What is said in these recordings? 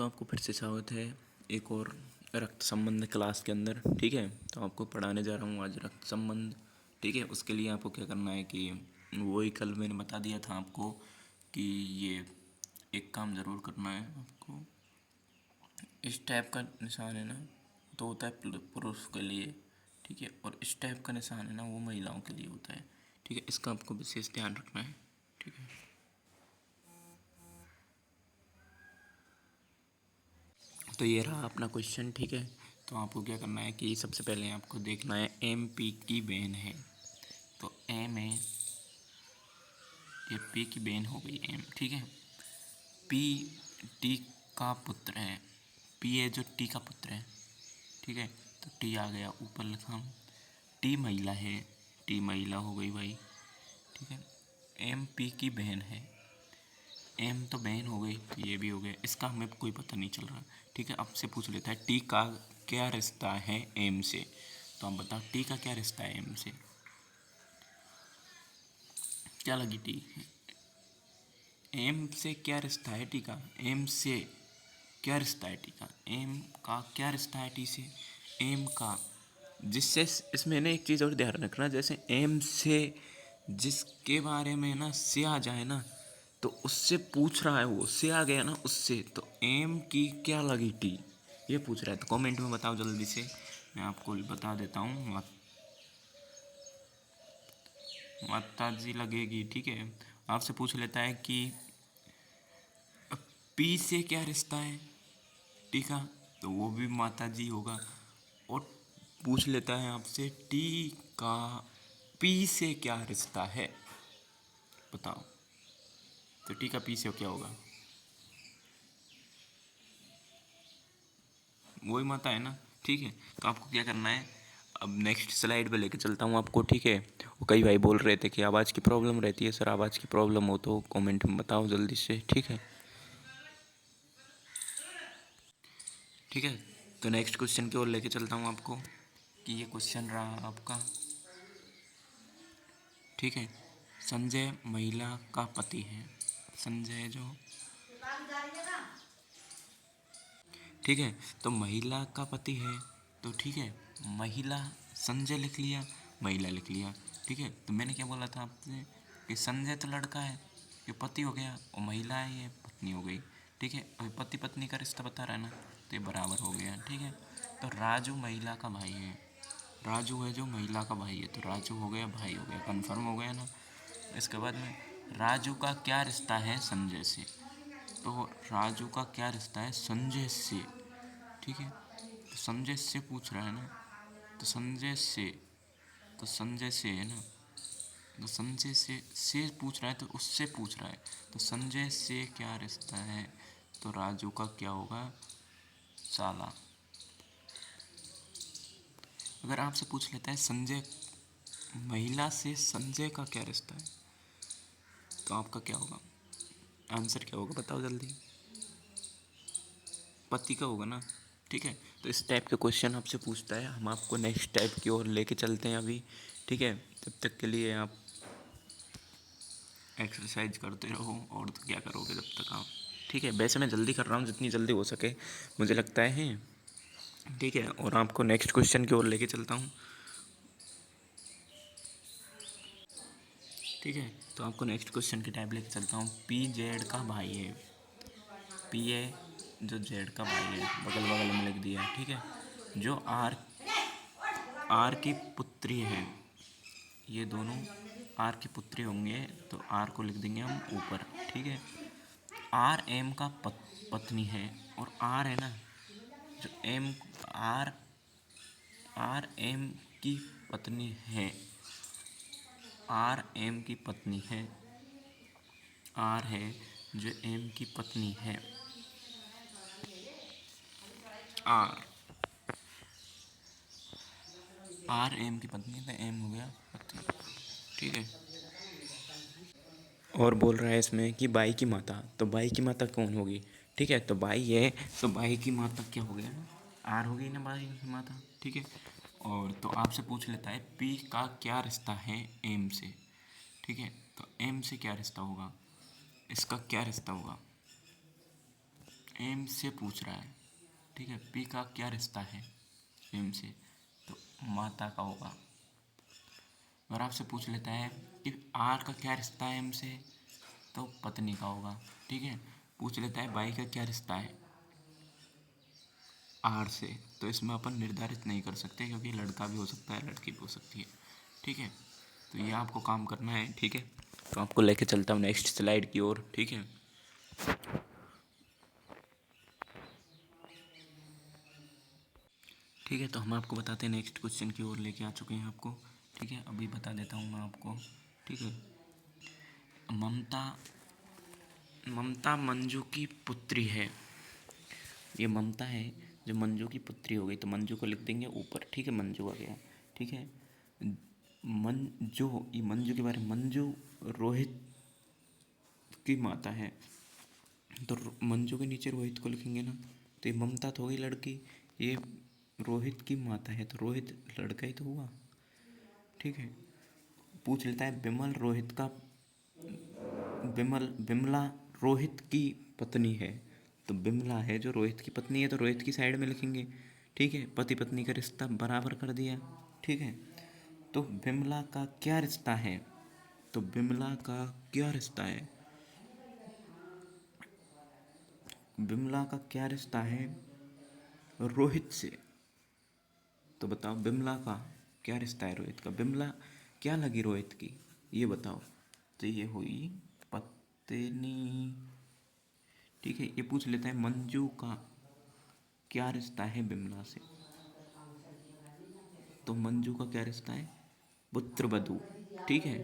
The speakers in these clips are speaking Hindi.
दोस्तों, आपको फिर से स्वागत है एक और रक्त संबंध क्लास के अंदर। ठीक है, तो आपको पढ़ाने जा रहा हूँ आज रक्त संबंध। ठीक है, उसके लिए आपको क्या करना है कि वही कल मैंने बता दिया था आपको कि ये एक काम ज़रूर करना है आपको। इस टाइप का निशान है ना, तो होता है पुरुष के लिए। ठीक है, और इस टाइप का निशान है ना, वो महिलाओं के लिए होता है। ठीक है, इसका आपको विशेष ध्यान रखना है। ठीक है, तो ये रहा अपना क्वेश्चन। ठीक है, तो आपको क्या करना है कि सबसे पहले आपको देखना है एम पी की बहन है। तो एम है, ये पी की बहन हो गई एम। ठीक है, पी टी का पुत्र है। पी है जो टी का पुत्र है। ठीक है, तो टी आ गया ऊपर लिखा। टी महिला है, टी महिला हो गई भाई। ठीक है, एम पी की बहन है। एम तो बहन हो गई, तो ये भी हो गया। इसका हमें कोई पता नहीं चल रहा। ठीक है, आपसे पूछ लेता है टी का क्या रिश्ता है एम से। तो आप बताओ टी का क्या रिश्ता है एम से। क्या लगी टी? एम से क्या रिश्ता है टी का? एम से क्या रिश्ता है टी का? एम का क्या रिश्ता है टी से? एम का जिससे इसमें ना एक चीज़ और ध्यान रखना, जैसे एम से जिसके बारे में ना से आ जाए ना, तो उससे पूछ रहा है, वो से आ गया ना उससे, तो एम की क्या लगी टी, ये पूछ रहा है। तो कमेंट में बताओ जल्दी से, मैं आपको बता देता हूँ। माता जी लगेगी। ठीक है, आपसे पूछ लेता है कि पी से क्या रिश्ता है टी का, तो वो भी माता जी होगा। और पूछ लेता है आपसे टी का पी से क्या रिश्ता है, बताओ। तो टी का पी से क्या होगा? वही माता है ना। ठीक है, तो आपको क्या करना है, अब नेक्स्ट स्लाइड पे लेके चलता हूँ आपको। ठीक है, वो कई भाई बोल रहे थे कि आवाज़ की प्रॉब्लम रहती है। सर आवाज़ की प्रॉब्लम हो तो कमेंट में बताओ जल्दी से। ठीक है, ठीक है, तो नेक्स्ट क्वेश्चन की ओर लेके चलता हूँ आपको कि ये क्वेश्चन रहा आपका। ठीक है, संजय महिला का पति है। संजय जो, ठीक है, तो महिला का पति है। तो ठीक है, महिला, संजय लिख लिया, महिला लिख लिया। ठीक है, तो मैंने क्या बोला था आपसे कि संजय तो लड़का है, ये पति हो गया, और महिला है ये पत्नी हो गई। ठीक है, अभी पति पत्नी का रिश्ता बता रहा है ना, तो ये बराबर हो गया। ठीक है, तो राजू महिला का भाई है। राजू है जो महिला का भाई है, तो राजू हो गया भाई, हो गया, कन्फर्म हो गया ना। इसके बाद में राजू का क्या रिश्ता है संजय से। तो राजू का क्या रिश्ता है संजय से। ठीक है, तो संजय से पूछ रहा है ना, तो संजय से, तो संजय से है ना, तो संजय से पूछ रहा है, तो उससे पूछ रहा है। तो संजय से क्या रिश्ता है, तो राजू का क्या होगा, साला। अगर आपसे पूछ लेता है संजय, महिला से संजय का क्या रिश्ता है, तो आपका क्या होगा, आंसर क्या होगा बताओ जल्दी। पति का होगा ना। ठीक है, तो इस टाइप के क्वेश्चन आपसे पूछता है, हम आपको नेक्स्ट टाइप की ओर लेके चलते हैं अभी। ठीक है, तब तक के लिए आप एक्सरसाइज करते रहो, और तो क्या करोगे जब तक आप। ठीक है, वैसे मैं जल्दी कर रहा हूँ जितनी जल्दी हो सके, मुझे लगता है। ठीक है, और आपको नेक्स्ट क्वेश्चन की ओर लेके चलता हूँ। ठीक है, तो आपको नेक्स्ट क्वेश्चन की टाइप लेके चलता हूँ। पी जेड का भाई है। पी है जो जेड का भाई है, बगल बगल में लिख दिया। ठीक है, जो आर आर की पुत्री है, ये दोनों आर की पुत्री होंगे, तो आर को लिख देंगे हम ऊपर। ठीक है, आर एम का पत्नी है, और आर है ना, जो एम, आर आर एम की पत्नी है। आर एम की पत्नी है, आर है जो एम की पत्नी है। आर आर एम की पत्नी, तो एम हो गया पत्नी। ठीक है, और बोल रहा है इसमें कि बाई की माता, तो बाई की माता कौन होगी। ठीक है, तो बाई है, तो बाई की माता क्या हो गया, आर हो गई ना बाई की माता। ठीक है, और तो आपसे पूछ लेता है पी का क्या रिश्ता है एम से। ठीक है, तो एम से क्या रिश्ता होगा, इसका क्या रिश्ता होगा, एम से पूछ रहा है, ठीक है, पी का क्या रिश्ता है एम से, तो माता का होगा। अगर आपसे पूछ लेता है कि आर का क्या रिश्ता है एम से, तो पत्नी का होगा, ठीक है। पूछ लेता है बाई का क्या रिश्ता है आर से, तो इसमें अपन निर्धारित नहीं कर सकते क्योंकि लड़का भी हो सकता है लड़की भी हो सकती है, ठीक है। तो ये आपको काम करना है, ठीक है। तो आपको लेके चलता हूँ नेक्स्ट स्लाइड की ओर, ठीक है। ठीक है, तो हम आपको बताते हैं नेक्स्ट क्वेश्चन की ओर लेके आ चुके हैं आपको, ठीक है। अभी बता देता हूँ मैं आपको, ठीक है। ममता ममता मंजू की पुत्री है। ये ममता है जो मंजू की पुत्री हो गई, तो मंजू को लिख देंगे ऊपर, ठीक है, मंजू आ गया, ठीक है। मंजू, ये मंजू के बारे में, मंजू रोहित की माता है, तो मंजू के नीचे रोहित को लिखेंगे ना, तो ये ममता तो हो गई लड़की, ये रोहित की माता है, तो रोहित लड़का ही तो हुआ, ठीक है। पूछ लेता है विमल रोहित का, विमला रोहित की पत्नी है, तो विमला है जो रोहित की पत्नी है, तो रोहित की साइड में लिखेंगे, ठीक है। पति पत्नी का रिश्ता बराबर कर दिया, ठीक है। तो विमला का क्या रिश्ता है, तो विमला का क्या रिश्ता है, विमला का क्या रिश्ता है रोहित से, तो बताओ विमला का क्या रिश्ता है रोहित का, विमला क्या लगी रोहित की, ये बताओ। तो ये हुई पत्नी, ठीक है। ये पूछ लेता है मंजू का क्या रिश्ता है विमला से, तो मंजू का क्या रिश्ता है पुत्र वधू, ठीक है।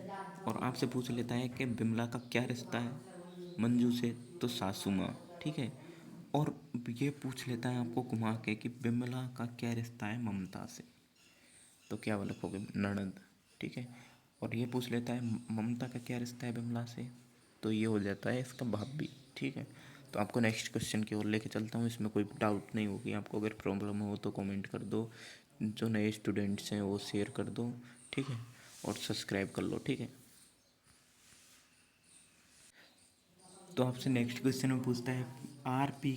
और आपसे पूछ लेता है कि विमला का क्या रिश्ता है मंजू से, तो सासू माँ, ठीक है। और ये पूछ लेता है आपको घुमा के कि विमला का क्या रिश्ता है ममता से, तो क्या लिखोगे ननद, ठीक है। और ये पूछ लेता है ममता का क्या रिश्ता है विमला से, तो ये हो जाता है इसका भाभी, ठीक है। तो आपको नेक्स्ट क्वेश्चन की ओर लेके चलता हूँ, इसमें कोई डाउट नहीं होगी आपको। अगर प्रॉब्लम हो तो कमेंट कर दो, जो नए स्टूडेंट्स हैं वो शेयर कर दो, ठीक है, और सब्सक्राइब कर लो, ठीक है। तो आपसे नेक्स्ट क्वेश्चन में पूछता है आर पी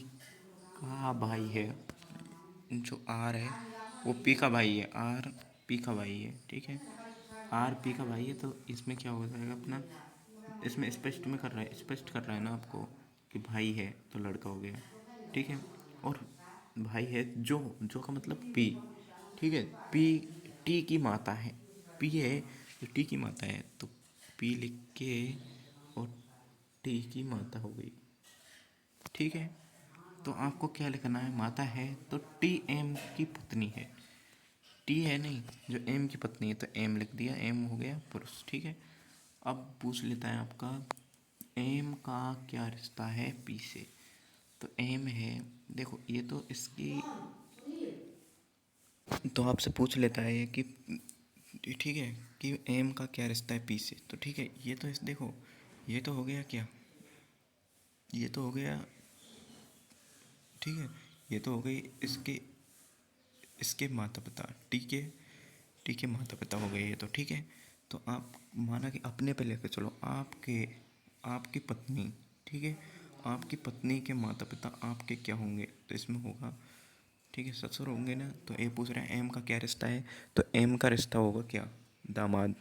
का भाई है, जो आर है वो पी का भाई है, आर पी का भाई है, ठीक है। आर पी का भाई है, तो इसमें क्या हो जाएगा अपना, इसमें स्पष्ट में कर रहा है, स्पष्ट कर रहा है ना आपको कि भाई है तो लड़का हो गया, ठीक है। और भाई है जो का मतलब पी, ठीक है। पी टी की माता है, पी है जो टी की माता है, तो पी लिख के और टी की माता हो गई, ठीक है। तो आपको क्या लिखना है, माता है तो टी एम की पत्नी है, टी है नहीं जो एम की पत्नी है, तो एम लिख दिया, एम हो गया पुरुष, ठीक है। अब पूछ लेता है आपका एम का क्या रिश्ता है पी से, तो एम है, देखो ये तो इसकी, तो आपसे पूछ लेता है कि ठीक है कि एम का क्या रिश्ता है पी से, तो ठीक है। ये तो इस देखो, ये तो हो गया क्या, ये तो हो गया, ठीक है। ये तो हो गई इसके इसके माता पिता, ठीक है, ठीक है, माता पिता हो गए ये तो, ठीक है। तो आप माना कि अपने पे लेकर चलो, आपके आपकी पत्नी, ठीक है, आपकी पत्नी के माता पिता आपके क्या होंगे, तो इसमें होगा, ठीक है, ससुर होंगे ना। तो ये पूछ रहे हैं एम का क्या रिश्ता है, तो एम का रिश्ता होगा क्या दामाद,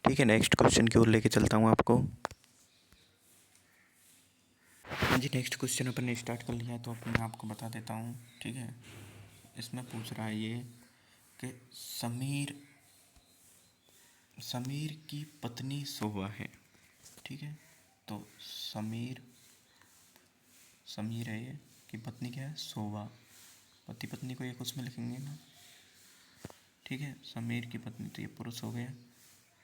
ठीक है। नेक्स्ट क्वेश्चन की ओर लेके चलता हूँ आपको। हाँ जी, नेक्स्ट क्वेश्चन अपन ने स्टार्ट कर लिया है, तो अपन मैं आपको बता देता हूँ, ठीक है। इसमें पूछ रहा है ये कि समीर समीर की पत्नी शोभा है, ठीक है। तो समीर समीर है ये, की पत्नी क्या है शोभा, पति पत्नी को एक उसमें लिखेंगे ना, ठीक है। समीर की पत्नी, तो ये पुरुष हो गया,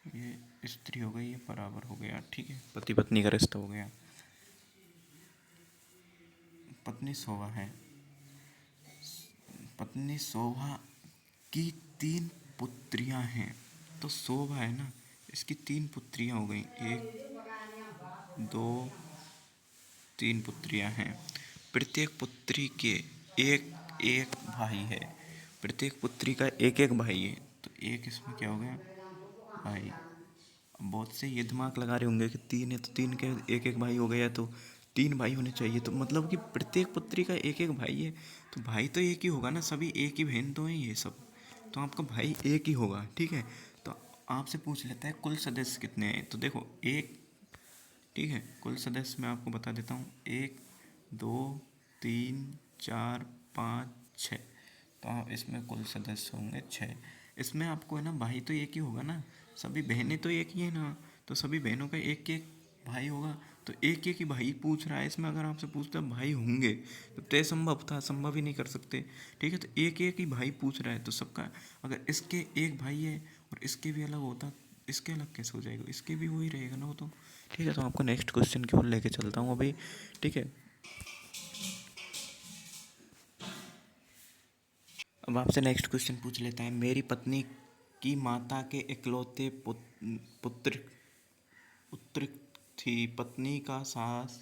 ये स्त्री हो गई, ये बराबर हो गया, ठीक है, पति पत्नी का रिश्ता हो गया। पत्नी शोभा है, पत्नी शोभा की 3 पुत्रियां हैं, तो शोभा है ना, इसकी 3 पुत्रियां हो गई, 1 2 3 पुत्रियां हैं। प्रत्येक पुत्री के एक एक भाई है, प्रत्येक पुत्री का एक एक भाई है, तो एक इसमें क्या हो गया भाई, अब बहुत से ये दिमाग लगा रहे होंगे कि 3 है तो 3 के एक एक भाई हो गया, तो 3 भाई होने चाहिए, तो मतलब कि प्रत्येक पुत्री का एक एक भाई है, तो भाई तो एक ही होगा ना, सभी एक ही बहन तो हैं ये सब, तो आपका भाई एक ही होगा, ठीक है। तो आपसे पूछ लेता है कुल सदस्य कितने हैं, तो देखो एक, ठीक है, कुल सदस्य मैं आपको बता देता हूँ, 1 2 3 4 5 6, तो आप इसमें कुल सदस्य होंगे 6। इसमें आपको है ना भाई तो एक ही होगा ना, सभी बहनें तो एक ही है ना, तो सभी बहनों का एक एक भाई होगा, तो एक एक ही भाई पूछ रहा है इसमें, अगर आपसे पूछता भाई होंगे तो तय संभव था, संभव ही नहीं कर सकते, ठीक है। तो एक एक ही भाई पूछ रहा है, तो सबका अगर इसके एक भाई है और इसके भी अलग होता, इसके अलग कैसे हो जाएगा, इसके भी वही रहेगा ना वो तो, ठीक है। तो आपको नेक्स्ट क्वेश्चन की ओर लेके चलता हूँ अभी, ठीक है। अब आपसे नेक्स्ट क्वेश्चन पूछ लेता है, मेरी पत्नी की माता के इकलौते पुत्र पुत्र थी, पत्नी का सास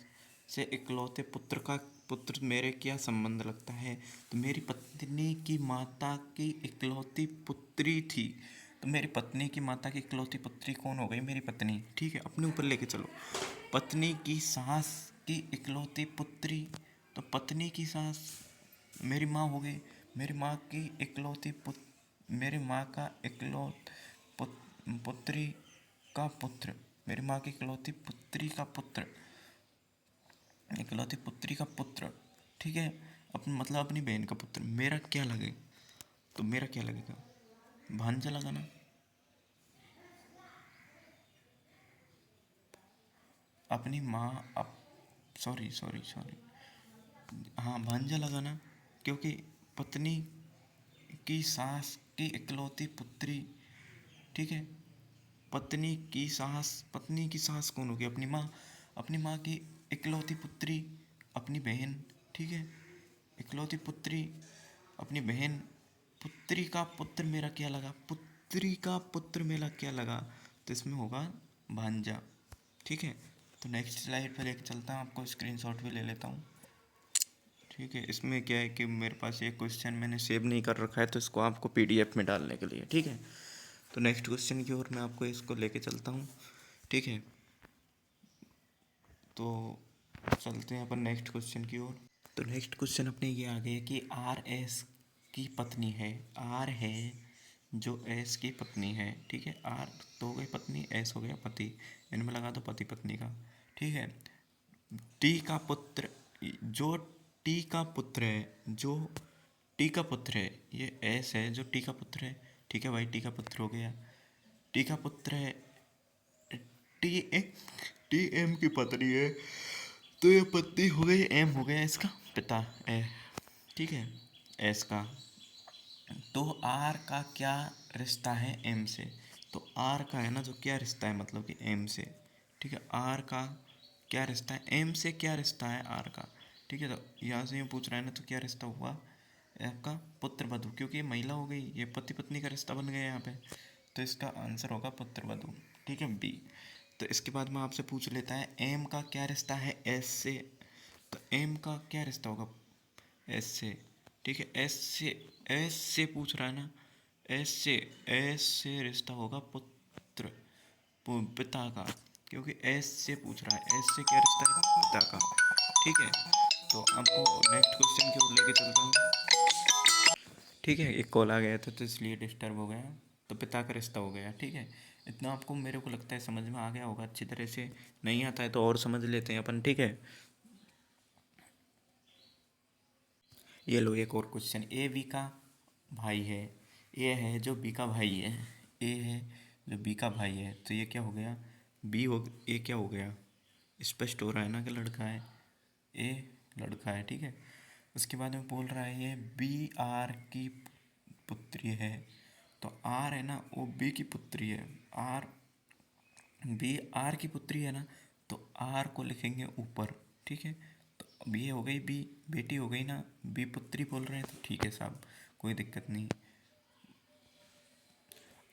से इकलौते पुत्र का पुत्र मेरे क्या संबंध लगता है। तो मेरी पत्नी की माता की इकलौती पुत्री थी, तो मेरी पत्नी की माता की इकलौती पुत्री कौन हो गई, मेरी पत्नी, ठीक है। अपने ऊपर लेके चलो, पत्नी की सास की इकलौती पुत्री, तो पत्नी की सास मेरी माँ हो गई, मेरी माँ की इकलौती मेरी माँ का पुत्री का पुत्र, मेरी माँ की इकलौती पुत्री का पुत्र, इकलौती पुत्री का पुत्र, ठीक है। मतलब अपनी बहन का पुत्र, मेरा क्या लगे, तो मेरा क्या लगेगा, भांजा लगाना, अपनी माँ, अप सॉरी सॉरी सॉरी, हाँ भांजा लगाना, क्योंकि पत्नी की सास की इकलौती पुत्री, ठीक है। पत्नी की सास कौन होगी, अपनी माँ, अपनी माँ की इकलौती पुत्री अपनी बहन, ठीक है। इकलौती पुत्री अपनी बहन, पुत्री का पुत्र मेरा क्या लगा, पुत्री का पुत्र मेरा क्या लगा, तो इसमें होगा भांजा, ठीक है। तो नेक्स्ट स्लाइड पर लेके चलता हूँ आपको, स्क्रीनशॉट भी ले लेता हूँ, ठीक है। इसमें क्या है कि मेरे पास ये क्वेश्चन मैंने सेव नहीं कर रखा है, तो इसको आपको पीडीएफ में डालने के लिए, ठीक है। तो नेक्स्ट क्वेश्चन की ओर मैं आपको इसको लेके चलता हूँ, ठीक है। तो चलते हैं अपन नेक्स्ट क्वेश्चन की ओर। तो नेक्स्ट क्वेश्चन अपने ये आ गया कि आर एस की पत्नी है, आर है जो एस की पत्नी है, ठीक है। आर तो हो गई पत्नी, एस हो गया पति, इनमें लगा दो पति पत्नी का, ठीक है। टी का पुत्र, जो टी का पुत्र है, जो टी का पुत्र है, ये एस है जो टी का पुत्र है, ठीक है भाई, टी का पुत्र हो गया, टी का पुत्र है, टी ए टी एम की पत्नी है, तो ये पत्नी हो गई, एम हो गया इसका पिता, ए, ठीक है, एस का। तो आर का क्या रिश्ता है एम से, तो आर का है ना जो क्या रिश्ता है, मतलब कि एम से, ठीक है। आर का क्या रिश्ता है, एम से क्या रिश्ता है आर का, ठीक है। तो यहाँ से ये पूछ रहा है ना, तो क्या रिश्ता हुआ आपका, पुत्र वधू, क्योंकि ये महिला हो गई, ये पति पत्नी का रिश्ता बन गया यहाँ पे, तो इसका आंसर होगा पुत्र वधू, ठीक है, बी। तो इसके बाद में आपसे पूछ लेता है एम का क्या रिश्ता है एस से, तो एम का क्या रिश्ता होगा एस से, ठीक है। एस से पूछ रहा है ना, एस से रिश्ता होगा पुत्र पिता का, क्योंकि एस से पूछ रहा है, एस से क्या रिश्ता है पिता का, ठीक है। तो आपको नेक्स्ट क्वेश्चन की ओर लेके चलता हूँ, ठीक है। एक कॉल आ गया था तो इसलिए डिस्टर्ब हो गया, तो पिता का रिश्ता हो गया, ठीक है। इतना आपको मेरे को लगता है समझ में आ गया होगा अच्छी तरह से, नहीं आता है तो और समझ लेते हैं अपन, ठीक है। ये लो एक और क्वेश्चन, ए बी का भाई है, ए है जो बी का भाई है, ए है जो बी का भाई है, तो ये क्या हो गया, बी हो, ए क्या हो गया, स्पष्ट हो रहा है ना कि लड़का है, ए लड़का है, ठीक है। उसके बाद में बोल रहा है ये बी आर की पुत्री है, तो आर है ना वो बी की पुत्री है, आर बी आर की पुत्री है ना, तो आर को लिखेंगे ऊपर, ठीक है। तो अब ये हो गई बी बेटी हो गई ना, बी पुत्री बोल रहे हैं तो ठीक है साहब, कोई दिक्कत नहीं।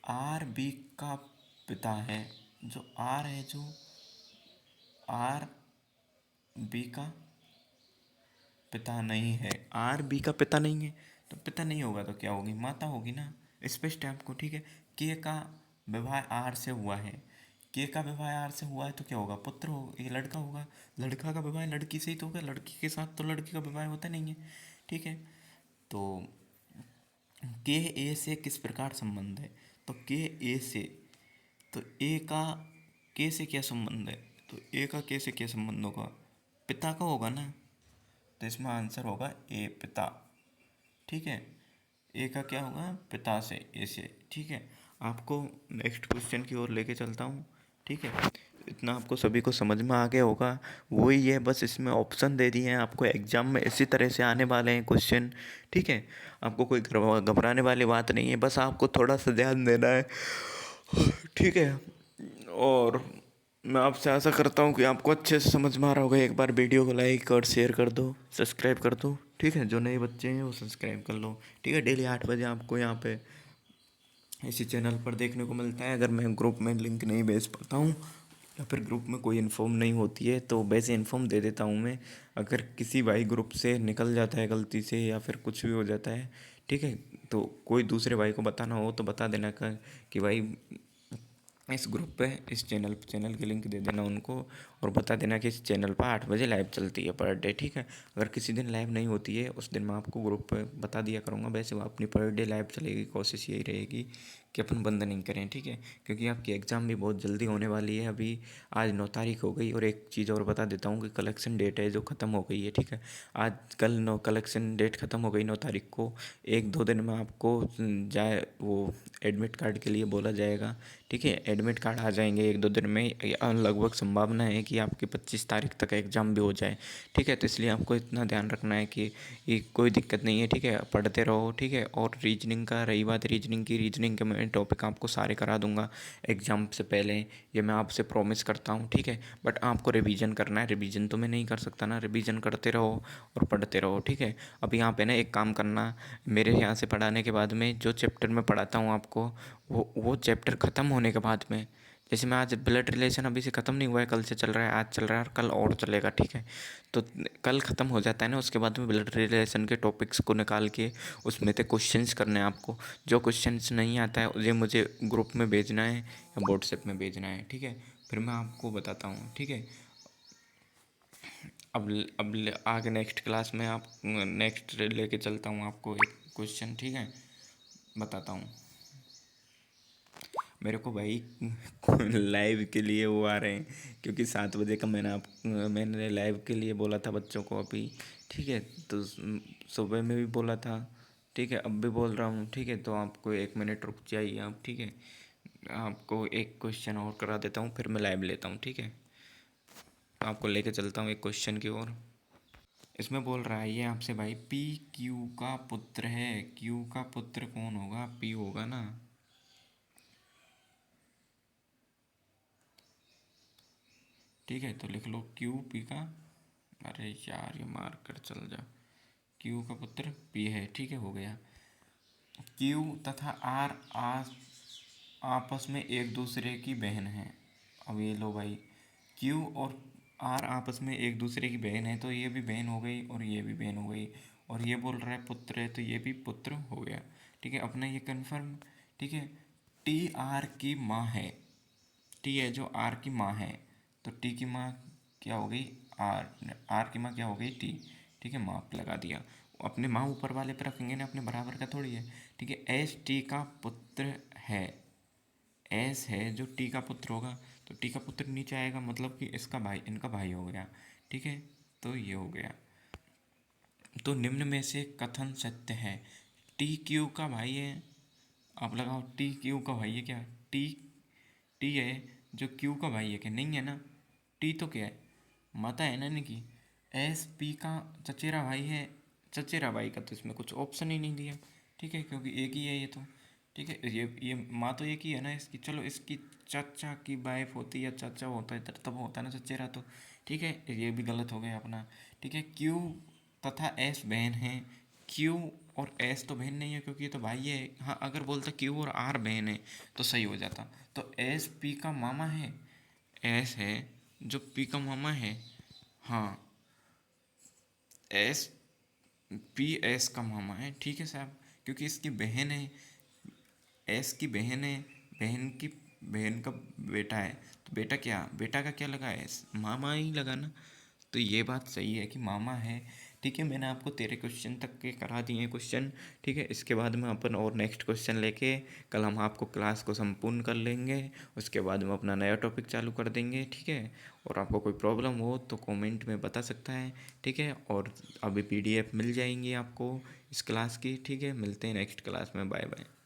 आर बी का पिता है, जो आर है जो आर बी का पिता नहीं है, आर बी का पिता नहीं है, तो पिता नहीं होगा तो क्या होगी, माता होगी ना, स्पष्ट है आपको, ठीक है। के का विवाह आर से हुआ है, के का विवाह आर से हुआ है तो क्या होगा, पुत्र हो, ये लड़का होगा। लड़का का विवाह लड़की से ही तो होगा, लड़की के साथ तो लड़की का विवाह होता नहीं है। ठीक है, तो के ए से किस प्रकार संबंध है, तो के ए से, तो ए का के से क्या संबंध है, तो ए का के से क्या संबंध होगा, पिता का होगा ना। तो इसमें आंसर होगा ए, पिता। ठीक है, ए का क्या होगा, पिता से, ए से। ठीक है, आपको नेक्स्ट क्वेश्चन की ओर लेके चलता हूँ। ठीक है, इतना आपको सभी को समझ में आ गया होगा। वही है, बस इसमें ऑप्शन दे दिए हैं आपको, एग्जाम में इसी तरह से आने वाले हैं क्वेश्चन। ठीक है, आपको कोई घबराने वाली बात नहीं है, बस आपको थोड़ा सा ध्यान देना है। ठीक है, और मैं आपसे आशा करता हूँ कि आपको अच्छे से समझ में आ रहा होगा। एक बार वीडियो को लाइक और शेयर कर दो, सब्सक्राइब कर दो। ठीक है, जो नए बच्चे हैं वो सब्सक्राइब कर लो। ठीक है, डेली 8 बजे आपको यहाँ पे इसी चैनल पर देखने को मिलता है। अगर मैं ग्रुप में लिंक नहीं भेज पाता हूँ या फिर ग्रुप में कोई इन्फॉर्म नहीं होती है तो वैसे इन्फॉर्म दे देता हूँ मैं। अगर किसी भाई ग्रुप से निकल जाता है गलती से या फिर कुछ भी हो जाता है, ठीक है, तो कोई दूसरे भाई को बताना हो तो बता देना कि भाई इस ग्रुप पे इस चैनल की लिंक दे देना उनको, और बता देना कि इस चैनल पर 8 बजे लाइव चलती है पर डे। ठीक है, अगर किसी दिन लाइव नहीं होती है उस दिन मैं आपको ग्रुप पे बता दिया करूँगा। वैसे वो अपनी पर डे लाइव चलेगी, कोशिश यही रहेगी कि अपन बंद नहीं करें। ठीक है, क्योंकि आपकी एग्ज़ाम भी बहुत जल्दी होने वाली है। अभी आज 9 तारीख हो गई, और एक चीज़ और बता देता हूँ कि कलेक्शन डेट है जो ख़त्म हो गई है। ठीक है, आज कल कलेक्शन डेट ख़त्म हो गई 9 तारीख को। 1-2 दिन में आपको जाए वो एडमिट कार्ड के लिए बोला जाएगा। ठीक है, एडमिट कार्ड आ जाएंगे 1-2 दिन में। लगभग संभावना है कि आपकी 25 तारीख तक एग्ज़ाम भी हो जाए। ठीक है, तो इसलिए आपको इतना ध्यान रखना है कि ये कोई दिक्कत नहीं है। ठीक है, पढ़ते रहो। ठीक है, और रीजनिंग का रही बात रीजनिंग की, रीजनिंग के मैं टॉपिक आपको सारे करा दूंगा एग्ज़ाम से पहले, ये मैं आपसे प्रॉमिस करता हूँ। ठीक है, बट आपको रिवीजन करना है। रिवीजन तो मैं नहीं कर सकता ना, रिवीजन करते रहो और पढ़ते रहो। ठीक है, अब यहाँ पे ना एक काम करना, मेरे यहाँ से पढ़ाने के बाद में जो चैप्टर मैं पढ़ाता हूँ आपको, वो चैप्टर ख़त्म होने के बाद में, जैसे मैं आज ब्लड रिलेशन अभी से ख़त्म नहीं हुआ है, कल से चल रहा है, आज चल रहा है और कल और चलेगा। ठीक है, तो कल ख़त्म हो जाता है ना, उसके बाद में ब्लड रिलेशन के टॉपिक्स को निकाल के उसमें से क्वेश्चंस करने हैं आपको। जो क्वेश्चंस नहीं आता है ये मुझे ग्रुप में भेजना है या व्हाट्सएप में भेजना है। ठीक है, फिर मैं आपको बताता हूँ। ठीक है, आगे नेक्स्ट क्लास में आप नेक्स्ट लेके चलता हूँ आपको एक क्वेश्चन। ठीक है, बताता हूँ। मेरे को भाई लाइव के लिए वो आ रहे हैं, क्योंकि 7 बजे का मैंने लाइव के लिए बोला था बच्चों को अभी। ठीक है, तो सुबह में भी बोला था। ठीक है, अब भी बोल रहा हूँ। ठीक है, तो आपको 1 मिनट रुक जाइए आप। ठीक है, आपको एक क्वेश्चन और करा देता हूँ फिर मैं लाइव लेता हूँ। ठीक है, तो आपको लेके चलता हूँ एक क्वेश्चन की ओर। इसमें बोल रहा है ये आपसे भाई, पी क्यू का पुत्र है, क्यू का पुत्र कौन होगा, पी होगा ना। ठीक है, तो लिख लो क्यू पी का, अरे यार ये मार कर चल जा, क्यू का पुत्र पी है। ठीक है, हो गया। क्यू तथा आर आपस में एक दूसरे की बहन है। अब ये लो भाई, क्यू और आर आपस में एक दूसरे की बहन है, तो ये भी बहन हो गई और ये भी बहन हो गई, और ये बोल रहा है पुत्र है तो ये भी पुत्र हो गया। ठीक है, अपना ये कन्फर्म। ठीक है, टी आर की माँ है, टी है जो आर की माँ है, तो टी की माँ क्या हो गई, आर, आर की माँ क्या हो गई, टी। ठीक है, माप लगा दिया। अपने माँ ऊपर वाले पे रखेंगे ना, अपने बराबर का थोड़ी है। ठीक है, एस टी का पुत्र है, एस है जो टी का पुत्र होगा, तो टी का पुत्र नीचे आएगा, मतलब कि इसका भाई, इनका भाई हो गया। ठीक है, तो ये हो गया। तो निम्न में से कथन सत्य है, टी क्यू का भाई है। आप लगाओ, टी क्यू का भाई है क्या, टी, टी है जो क्यू का भाई है क्या, नहीं है ना। टी तो क्या है, माता है ना इनकी। एस पी का चचेरा भाई है, चचेरा भाई का तो इसमें कुछ ऑप्शन ही नहीं दिया। ठीक है, क्योंकि एक ही है ये तो। ठीक है, ये माँ तो एक ही है ना इसकी। चलो, इसकी चाचा की वाइफ होती है या चाचा होता है तब होता है ना चचेरा तो। ठीक है, ये भी गलत हो गया अपना। ठीक है, क्यू तथा एस बहन है, क्यू और एस तो बहन नहीं है क्योंकि ये तो भाई है। हाँ, अगर बोलता क्यू और आर बहन है तो सही हो जाता। तो एस पी का मामा है, एस है जो पी का मामा है। हाँ, एस पी एस का मामा है। ठीक है साहब, क्योंकि इसकी बहन है, एस की बहन है, बहन की बहन का बेटा है, तो बेटा का क्या लगा है, मामा ही लगा ना। तो ये बात सही है कि मामा है। ठीक है, मैंने आपको तेरे क्वेश्चन तक के करा दिए क्वेश्चन। ठीक है, इसके बाद में अपन और नेक्स्ट क्वेश्चन लेके कल हम आपको क्लास को संपूर्ण कर लेंगे। उसके बाद में अपना नया टॉपिक चालू कर देंगे। ठीक है, और आपको कोई प्रॉब्लम हो तो कमेंट में बता सकता है। ठीक है, और अभी पीडीएफ मिल जाएंगी आपको इस क्लास की। ठीक है, मिलते हैं नेक्स्ट क्लास में। Bye bye.